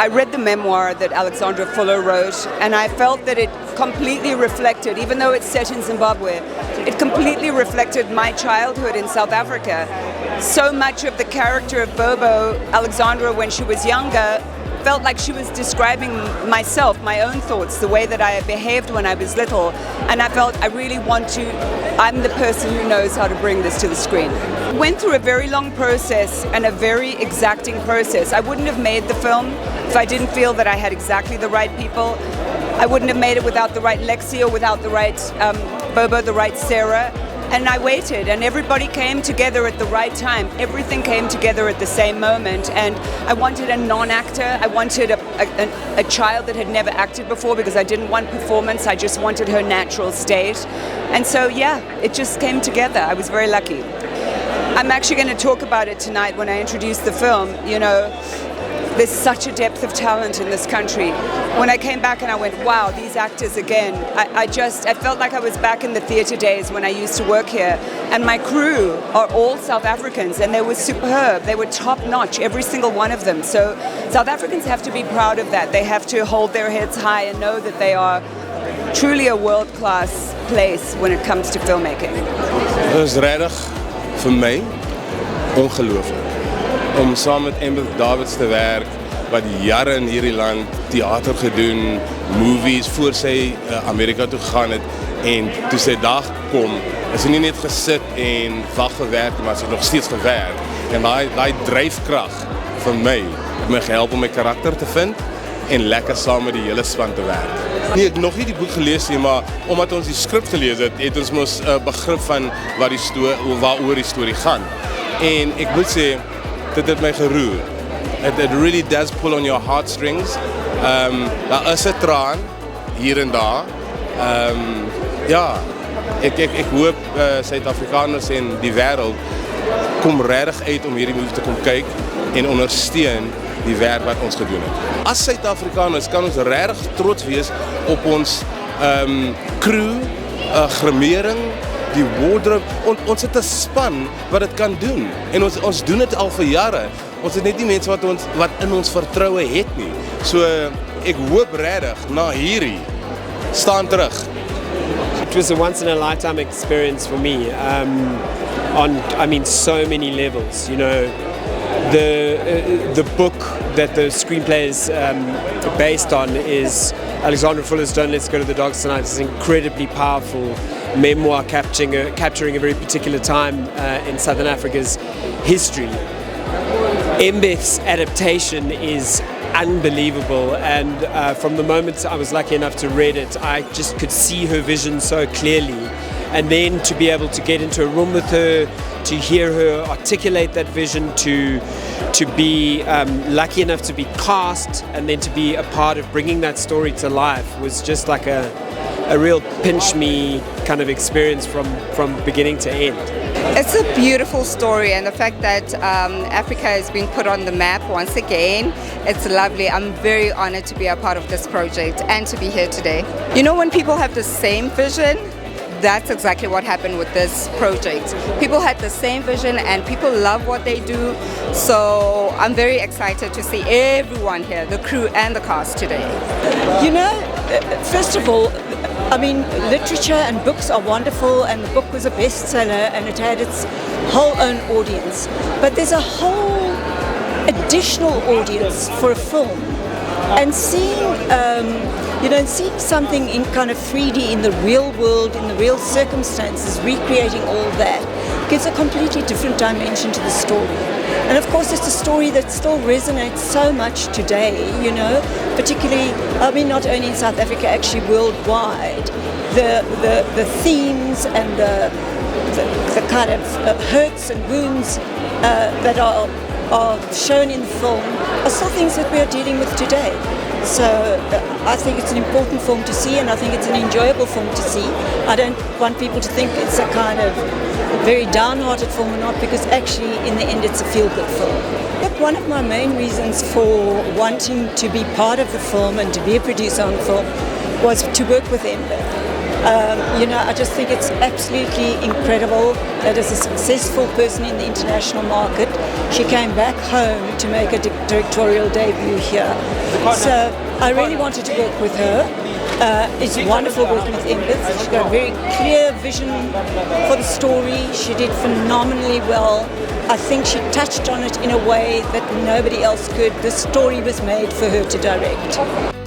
I read the memoir that Alexandra Fuller wrote, and I felt that it completely reflected, even though it's set in Zimbabwe, it completely reflected my childhood in South Africa. So much of the character of Bobo, Alexandra, when she was younger, felt like she was describing myself, my own thoughts, the way that I behaved when I was little. And I felt I'm the person who knows how to bring this to the screen. Went through a very long process and a very exacting process. I wouldn't have made the film if I didn't feel that I had exactly the right people. I wouldn't have made it without the right Lexi or without the right Bobo, the right Sarah. And I waited, and everybody came together at the right time. Everything came together at the same moment, and I wanted a non-actor. I wanted a child that had never acted before, because I didn't want performance. I just wanted her natural state. And so, yeah, it just came together. I was very lucky. I'm actually going to talk about it tonight when I introduce the film. You know, there's such a depth of talent in this country. When I came back and I went, wow, these actors again, I felt like I was back in the theatre days when I used to work here. And my crew are all South Africans, and they were superb. They were top-notch, every single one of them. So South Africans have to be proud of that. They have to hold their heads high and know that they are truly a world-class place when it comes to filmmaking. Het is regtig vir my ongelooflik om saam met Embeth Davids te werk, wat jare in hierdie land theater gedoen, movies, voor sy Amerika toe gegaan het, en toe sy dag kom, is sy nie net gesit en wag vir werk, maar sy het nog steeds gewerk. En daai dryfkrag vir my het my gehelp om my karakter te vind en lekker saam met die hele span te werk. Nee, ek nog nie die boek gelees nie, maar omdat ons die skrip gelees het, het ons mos 'n begrip van waaroor die storie gaan. En ek moet sê, dit het my geroer. It really does pull on your heartstrings. Daar is 'n traan hier en daar. Ja, ek hoop Suid-Afrikaners en die wêreld kom regtig uit om hierdie movie te kom kyk en ondersteun die werk wat ons gedoen het. As Suid-Afrikaners kan ons regtig trots wees op ons crew, grimering, die wardrobe. Ons het 'n span wat dit kan doen. En ons doen dit al vir jare. Ons het net nie mense wat in ons vertroue het nie. So ek hoop regtig na hierdie staan terug. It was a once in a lifetime experience for me. On so many levels. You know, the book that the screenplay is based on is Alexandra Fuller's Don't Let's Go to the Dogs Tonight. It's an incredibly powerful memoir capturing a very particular time in Southern Africa's history. Embeth's adaptation is unbelievable, and from the moment I was lucky enough to read it, I just could see her vision so clearly. And then to be able to get into a room with her, to hear her articulate that vision, to be lucky enough to be cast, and then to be a part of bringing that story to life was just like a real pinch me kind of experience from beginning to end. It's a beautiful story, and the fact that Africa has been put on the map once again, it's lovely. I'm very honored to be a part of this project and to be here today. You know, when people have the same vision, that's exactly what happened with this project. People had the same vision and people love what they do. So I'm very excited to see everyone here, the crew and the cast today. You know, first of all, I mean, literature and books are wonderful, and the book was a bestseller and it had its whole own audience. But there's a whole additional audience for a film. And seeing something in kind of 3D in the real world, in the real circumstances, recreating all that, gives a completely different dimension to the story. And of course, it's a story that still resonates so much today, you know, particularly, I mean, not only in South Africa, actually worldwide. The themes and the kind of hurts and wounds that are shown in the film are still things that we are dealing with today. So I think it's an important film to see, and I think it's an enjoyable film to see. I don't want people to think it's a kind of very downhearted film or not, because actually in the end it's a feel-good film. Look, one of my main reasons for wanting to be part of the film and to be a producer on the film was to work with Embeth. I just think it's absolutely incredible that as a successful person in the international market, she came back home to make a directorial debut here. So I really wanted to work with her. It's wonderful working with Ember. She's got a very clear vision for the story. She did phenomenally well. I think she touched on it in a way that nobody else could. The story was made for her to direct.